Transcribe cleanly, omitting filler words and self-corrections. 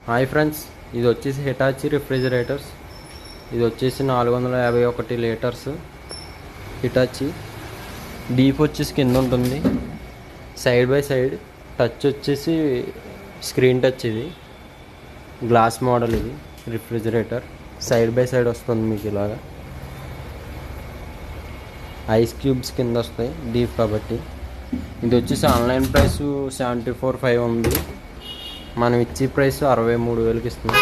Hi friends, ఇది వచ్చేసి Hitachi refrigerators. ఇది వచ్చేసి 451 లీటర్స్ హిటాచి. డీప్ వచ్చేసి కింద ఉంటుంది. సైడ్ బై సైడ్ టచ్ వచ్చేసి స్క్రీన్ టచ్. ఇది గ్లాస్ మోడల్. ఇది రిఫ్రిజిరేటర్ సైడ్ బై సైడ్ వస్తుంది మీకు ఇలాగా. ఐస్ క్యూబ్స్ కింద వస్తాయి డీప్ కాబట్టి. ఇది వచ్చేసి ఆన్లైన్ ప్రైస్ 74,500 ఉంది. మనం ఇచ్చే ప్రైస్ 63,000కి ఇస్తున్నాం.